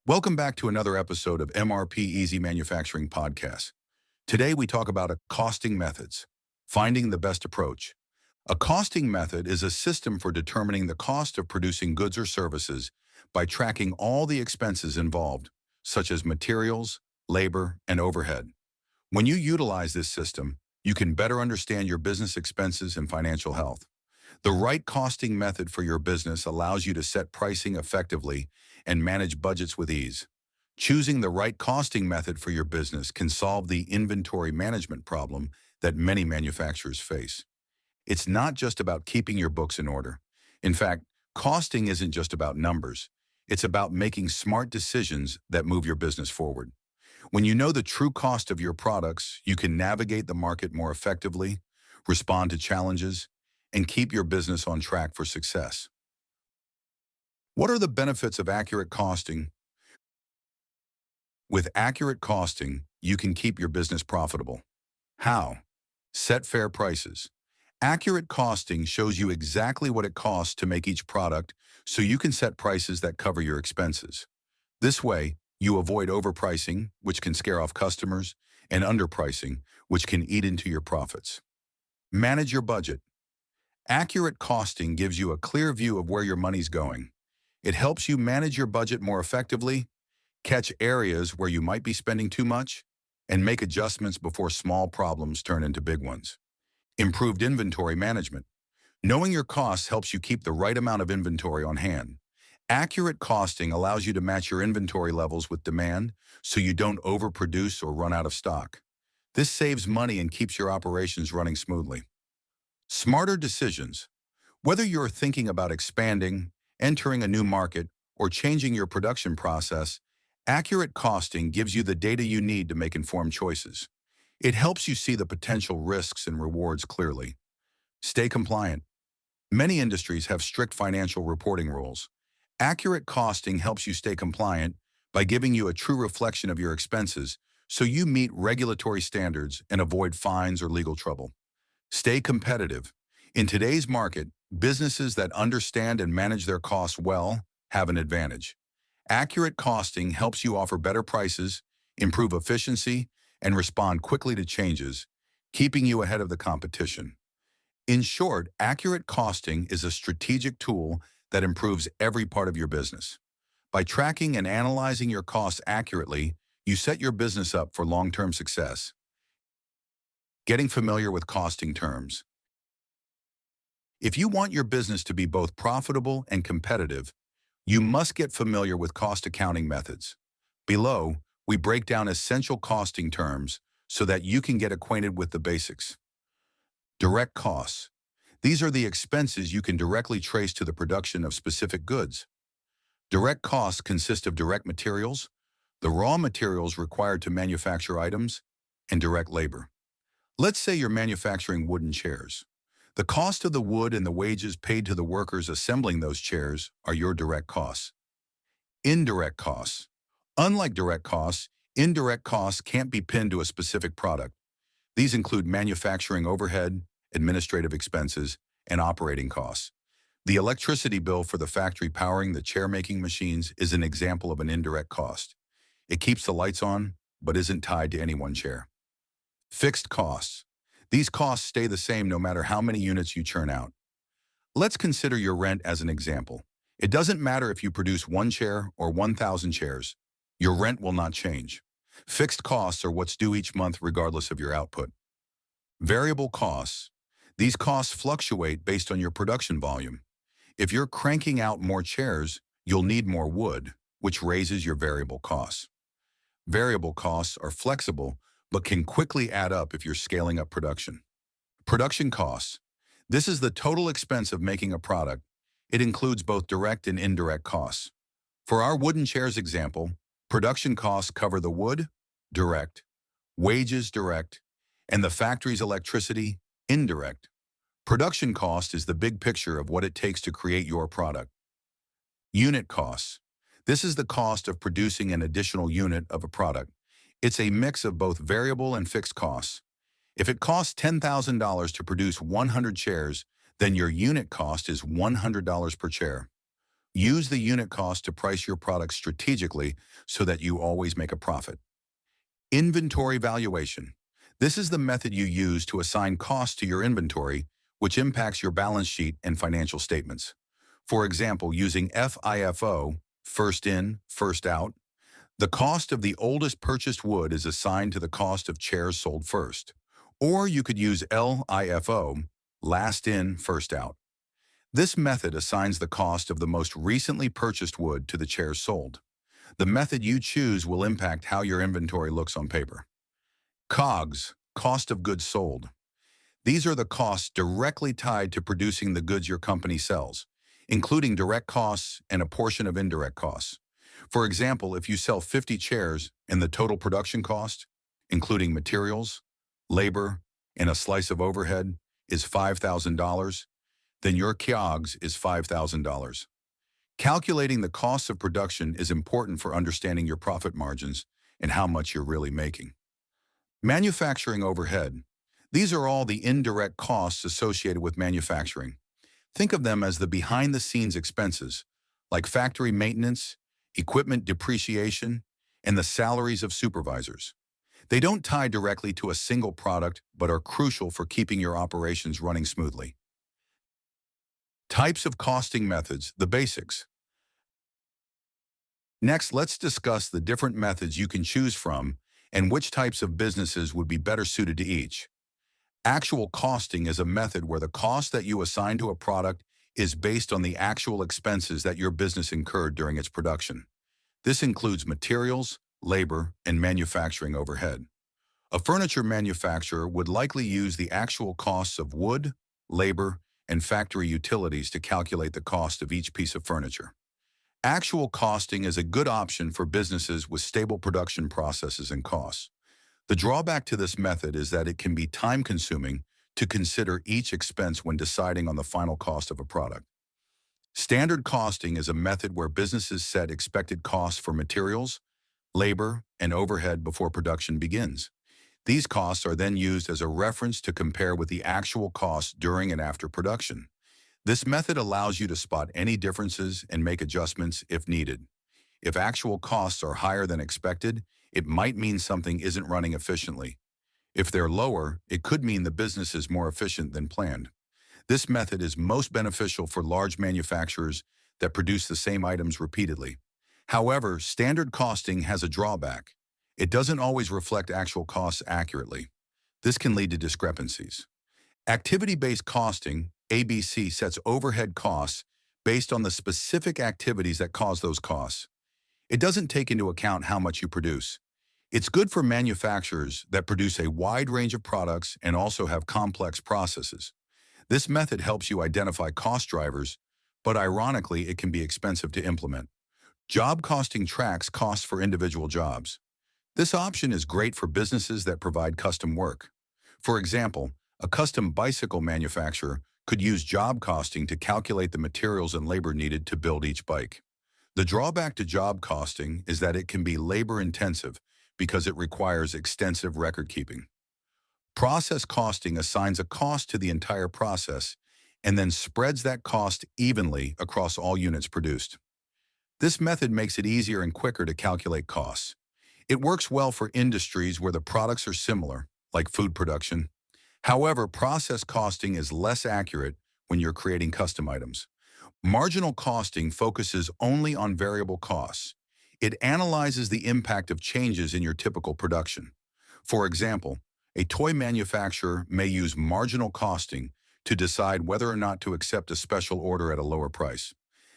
Welcome back to another episode of MRP Easy Manufacturing Podcast. Today we talk about costing methods, finding the best approach. A costing method is a system for determining the cost of producing goods or services by tracking all the expenses involved, such as materials, labor, and overhead. When you utilize this system, you can better understand your business expenses and financial health. The right costing method for your business allows you to set pricing effectively and manage budgets with ease. Choosing the right costing method for your business can solve the inventory management problem that many manufacturers face. It's not just about keeping your books in order. In fact, costing isn't just about numbers. It's about making smart decisions that move your business forward. When you know the true cost of your products, you can navigate the market more effectively, respond to challenges, and keep your business on track for success. What are the benefits of accurate costing? With accurate costing, you can keep your business profitable. How? Set fair prices. Accurate costing shows you exactly what it costs to make each product, so you can set prices that cover your expenses. This way, you avoid overpricing, which can scare off customers, and underpricing, which can eat into your profits. Manage your budget. Accurate costing gives you a clear view of where your money's going. It helps you manage your budget more effectively, catch areas where you might be spending too much, and make adjustments before small problems turn into big ones. Improved inventory management. Knowing your costs helps you keep the right amount of inventory on hand. Accurate costing allows you to match your inventory levels with demand so you don't overproduce or run out of stock. This saves money and keeps your operations running smoothly. Smarter decisions. Whether you're thinking about expanding, entering a new market, or changing your production process, accurate costing gives you the data you need to make informed choices. It helps you see the potential risks and rewards clearly. Stay compliant. Many industries have strict financial reporting rules. Accurate costing helps you stay compliant by giving you a true reflection of your expenses so you meet regulatory standards and avoid fines or legal trouble. Stay competitive. In today's market, businesses that understand and manage their costs well have an advantage. Accurate costing helps you offer better prices, improve efficiency, and respond quickly to changes, keeping you ahead of the competition. In short, accurate costing is a strategic tool that improves every part of your business. By tracking and analyzing your costs accurately, you set your business up for long-term success. Getting familiar with costing terms. If you want your business to be both profitable and competitive, you must get familiar with cost accounting methods. Below, we break down essential costing terms so that you can get acquainted with the basics. Direct costs. These are the expenses you can directly trace to the production of specific goods. Direct costs consist of direct materials, the raw materials required to manufacture items, and direct labor. Let's say you're manufacturing wooden chairs. The cost of the wood and the wages paid to the workers assembling those chairs are your direct costs. Indirect costs. Unlike direct costs, indirect costs can't be pinned to a specific product. These include manufacturing overhead, administrative expenses, and operating costs. The electricity bill for the factory powering the chair-making machines is an example of an indirect cost. It keeps the lights on, but isn't tied to any one chair. Fixed costs. These costs stay the same no matter how many units you churn out. Let's consider your rent as an example. It doesn't matter if you produce one chair or 1,000 chairs. Your rent will not change. Fixed costs are what's due each month regardless of your output. Variable costs. These costs fluctuate based on your production volume. If you're cranking out more chairs, you'll need more wood, which raises your variable costs. Variable costs are flexible, but can quickly add up if you're scaling up production. Production costs. This is the total expense of making a product. It includes both direct and indirect costs. For our wooden chairs example, production costs cover the wood, direct, wages, direct, and the factory's electricity, indirect. Production cost is the big picture of what it takes to create your product. Unit costs. This is the cost of producing an additional unit of a product. It's a mix of both variable and fixed costs. If it costs $10,000 to produce 100 chairs, then your unit cost is $100 per chair. Use the unit cost to price your products strategically so that you always make a profit. Inventory valuation. This is the method you use to assign cost to your inventory, which impacts your balance sheet and financial statements. For example, using FIFO, first in, first out, the cost of the oldest purchased wood is assigned to the cost of chairs sold first. Or you could use LIFO, last in, first out. This method assigns the cost of the most recently purchased wood to the chairs sold. The method you choose will impact how your inventory looks on paper. COGS, cost of goods sold. These are the costs directly tied to producing the goods your company sells, including direct costs and a portion of indirect costs. For example, if you sell 50 chairs and the total production cost, including materials, labor, and a slice of overhead, is $5,000, then your COGS is $5,000. Calculating the costs of production is important for understanding your profit margins and how much you're really making. Manufacturing overhead. These are all the indirect costs associated with manufacturing. Think of them as the behind-the-scenes expenses, like factory maintenance, equipment depreciation, and the salaries of supervisors. They don't tie directly to a single product, but are crucial for keeping your operations running smoothly. Types of costing methods, the basics. Next, let's discuss the different methods you can choose from and which types of businesses would be better suited to each. Actual costing is a method where the cost that you assign to a product is based on the actual expenses that your business incurred during its production. This includes materials, labor, and manufacturing overhead. A furniture manufacturer would likely use the actual costs of wood, labor, and factory utilities to calculate the cost of each piece of furniture. Actual costing is a good option for businesses with stable production processes and costs. The drawback to this method is that it can be time-consuming to consider each expense when deciding on the final cost of a product. Standard costing is a method where businesses set expected costs for materials, labor, and overhead before production begins. These costs are then used as a reference to compare with the actual costs during and after production. This method allows you to spot any differences and make adjustments if needed. If actual costs are higher than expected, it might mean something isn't running efficiently. If they're lower, it could mean the business is more efficient than planned. This method is most beneficial for large manufacturers that produce the same items repeatedly. However, standard costing has a drawback. It doesn't always reflect actual costs accurately. This can lead to discrepancies. Activity-based costing, ABC, sets overhead costs based on the specific activities that cause those costs. It doesn't take into account how much you produce. It's good for manufacturers that produce a wide range of products and also have complex processes. This method helps you identify cost drivers, but ironically, it can be expensive to implement. Job costing tracks costs for individual jobs. This option is great for businesses that provide custom work. For example, a custom bicycle manufacturer could use job costing to calculate the materials and labor needed to build each bike. The drawback to job costing is that it can be labor-intensive because it requires extensive record keeping. Process costing assigns a cost to the entire process and then spreads that cost evenly across all units produced. This method makes it easier and quicker to calculate costs. It works well for industries where the products are similar, like food production. However, process costing is less accurate when you're creating custom items. Marginal costing focuses only on variable costs. It analyzes the impact of changes in your typical production. For example, a toy manufacturer may use marginal costing to decide whether or not to accept a special order at a lower price.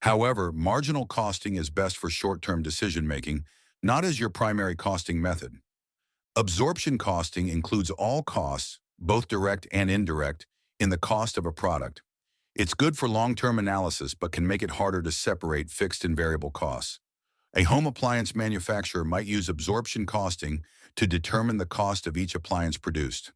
However, marginal costing is best for short-term decision-making, not as your primary costing method. Absorption costing includes all costs, both direct and indirect, in the cost of a product. It's good for long-term analysis but can make it harder to separate fixed and variable costs. A home appliance manufacturer might use absorption costing to determine the cost of each appliance produced.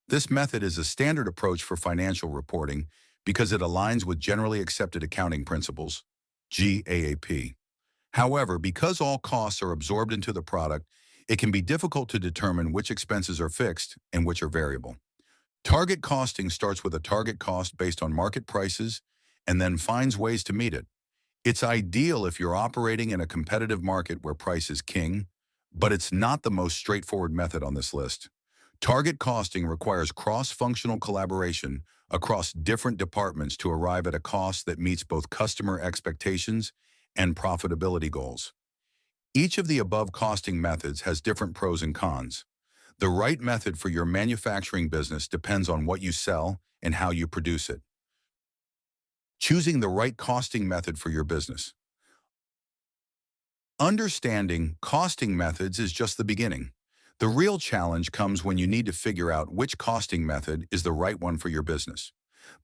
This method is a standard approach for financial reporting because it aligns with generally accepted accounting principles, GAAP. However, because all costs are absorbed into the product, it can be difficult to determine which expenses are fixed and which are variable. Target costing starts with a target cost based on market prices and then finds ways to meet it. It's ideal if you're operating in a competitive market where price is king, but it's not the most straightforward method on this list. Target costing requires cross-functional collaboration across different departments to arrive at a cost that meets both customer expectations and profitability goals. Each of the above costing methods has different pros and cons. The right method for your manufacturing business depends on what you sell and how you produce it. Choosing the right costing method for your business. Understanding costing methods is just the beginning. The real challenge comes when you need to figure out which costing method is the right one for your business.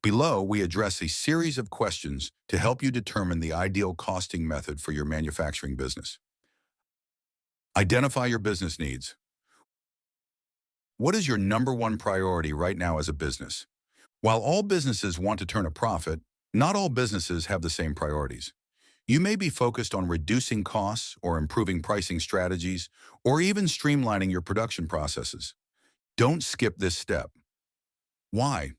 Below, we address a series of questions to help you determine the ideal costing method for your manufacturing business. Identify your business needs. What is your number one priority right now as a business? While all businesses want to turn a profit, not all businesses have the same priorities. You may be focused on reducing costs or improving pricing strategies or even streamlining your production processes. Don't skip this step. Why?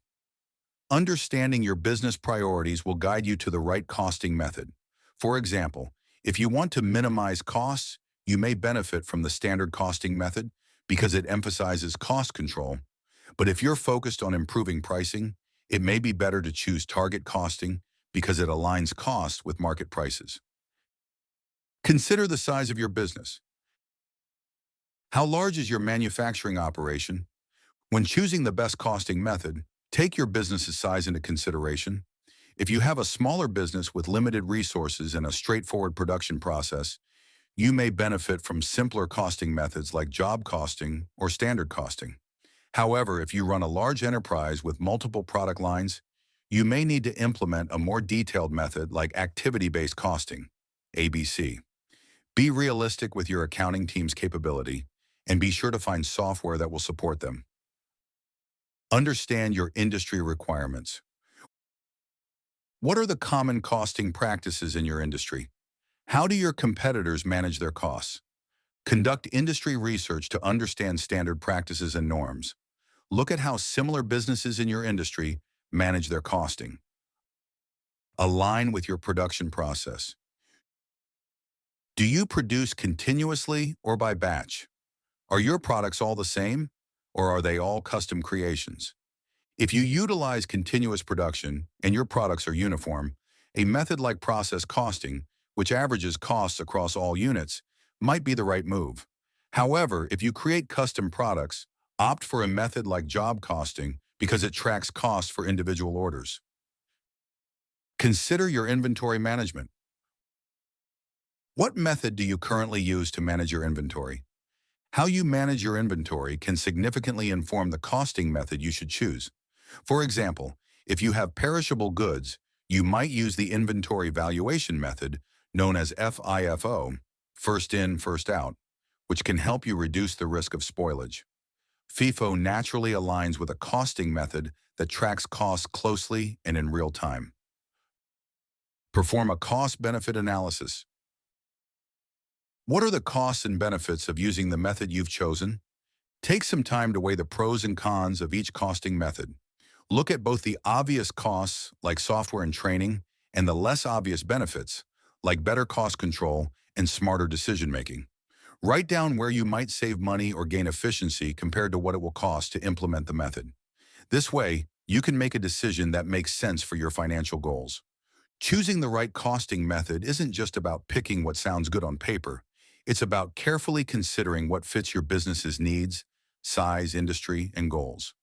Understanding your business priorities will guide you to the right costing method. For example, if you want to minimize costs, you may benefit from the standard costing method because it emphasizes cost control. But if you're focused on improving pricing, it may be better to choose target costing because it aligns costs with market prices. Consider the size of your business. How large is your manufacturing operation? When choosing the best costing method, take your business's size into consideration. If you have a smaller business with limited resources and a straightforward production process, you may benefit from simpler costing methods like job costing or standard costing. However, if you run a large enterprise with multiple product lines, you may need to implement a more detailed method like activity-based costing, ABC. Be realistic with your accounting team's capability and be sure to find software that will support them. Understand your industry requirements. What are the common costing practices in your industry? How do your competitors manage their costs? Conduct industry research to understand standard practices and norms. Look at how similar businesses in your industry manage their costing. Align with your production process. Do you produce continuously or by batch? Are your products all the same, or are they all custom creations? If you utilize continuous production and your products are uniform, a method like process costing, which averages costs across all units, might be the right move. However, if you create custom products, opt for a method like job costing because it tracks costs for individual orders. Consider your inventory management. What method do you currently use to manage your inventory? How you manage your inventory can significantly inform the costing method you should choose. For example, if you have perishable goods, you might use the inventory valuation method known as FIFO, first in, first out, which can help you reduce the risk of spoilage. FIFO naturally aligns with a costing method that tracks costs closely and in real time. Perform a cost-benefit analysis. What are the costs and benefits of using the method you've chosen? Take some time to weigh the pros and cons of each costing method. Look at both the obvious costs, like software and training, and the less obvious benefits, like better cost control and smarter decision-making. Write down where you might save money or gain efficiency compared to what it will cost to implement the method. This way, you can make a decision that makes sense for your financial goals. Choosing the right costing method isn't just about picking what sounds good on paper. It's about carefully considering what fits your business's needs, size, industry, and goals.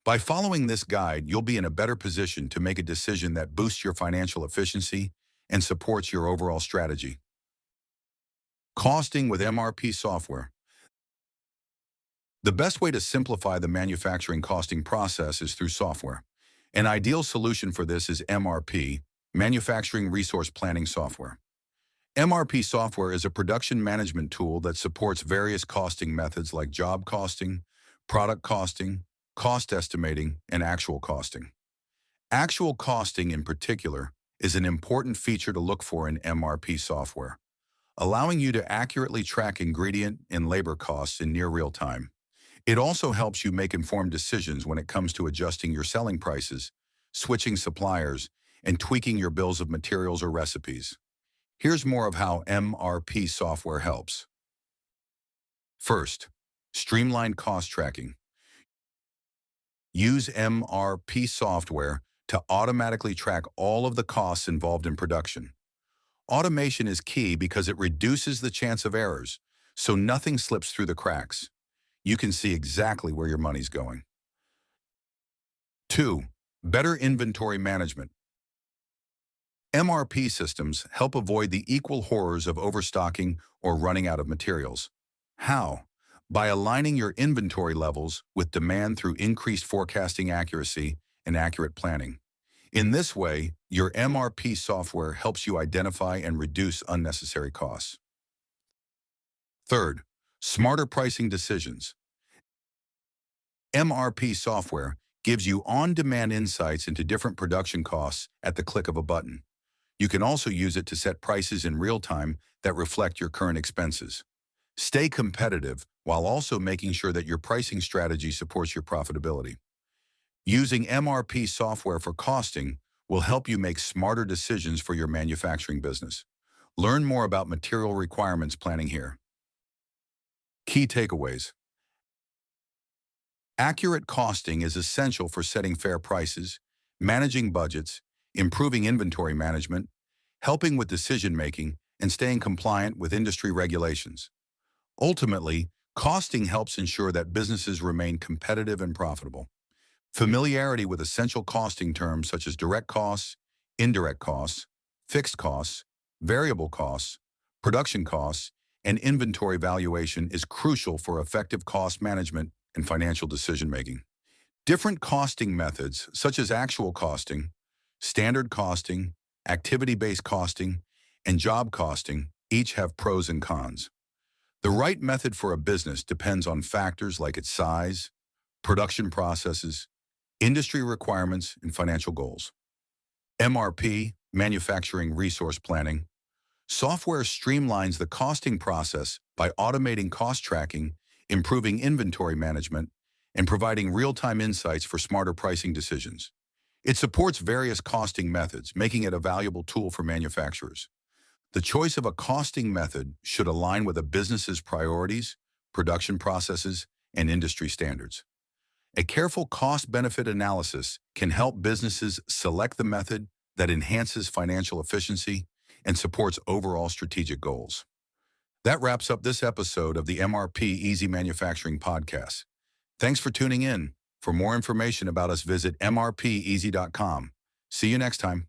By following this guide, you'll be in a better position to make a decision that boosts your financial efficiency and supports your overall strategy. Costing with MRP software. The best way to simplify the manufacturing costing process is through software. An ideal solution for this is MRP, Manufacturing Resource Planning Software. MRP software is a production management tool that supports various costing methods like job costing, product costing, cost estimating, and actual costing. Actual costing in particular is an important feature to look for in MRP software, allowing you to accurately track ingredient and labor costs in near real time. It also helps you make informed decisions when it comes to adjusting your selling prices, switching suppliers, and tweaking your bills of materials or recipes. Here's more of how MRP software helps. First, streamlined cost tracking. Use MRP software to automatically track all of the costs involved in production. Automation is key because it reduces the chance of errors, so nothing slips through the cracks. You can see exactly where your money's going. 2. Better inventory management. MRP systems help avoid the equal horrors of overstocking or running out of materials. How? By aligning your inventory levels with demand through increased forecasting accuracy and accurate planning. In this way, your MRP software helps you identify and reduce unnecessary costs. Third, smarter pricing decisions. MRP software gives you on-demand insights into different production costs at the click of a button. You can also use it to set prices in real time that reflect your current expenses. Stay competitive while also making sure that your pricing strategy supports your profitability. Using MRP software for costing will help you make smarter decisions for your manufacturing business. Learn more about material requirements planning here. Key takeaways. Accurate costing is essential for setting fair prices, managing budgets, improving inventory management, helping with decision-making, and staying compliant with industry regulations. Ultimately, costing helps ensure that businesses remain competitive and profitable. Familiarity with essential costing terms such as direct costs, indirect costs, fixed costs, variable costs, production costs, and inventory valuation is crucial for effective cost management and financial decision-making. Different costing methods, such as actual costing, standard costing, activity-based costing, and job costing, each have pros and cons. The right method for a business depends on factors like its size, production processes, industry requirements, and financial goals. MRP, Manufacturing Resource Planning. Software streamlines the costing process by automating cost tracking, improving inventory management, and providing real-time insights for smarter pricing decisions. It supports various costing methods, making it a valuable tool for manufacturers. The choice of a costing method should align with a business's priorities, production processes, and industry standards. A careful cost-benefit analysis can help businesses select the method that enhances financial efficiency and supports overall strategic goals. That wraps up this episode of the MRP Easy Manufacturing Podcast. Thanks for tuning in. For more information about us, visit mrpeasy.com. See you next time.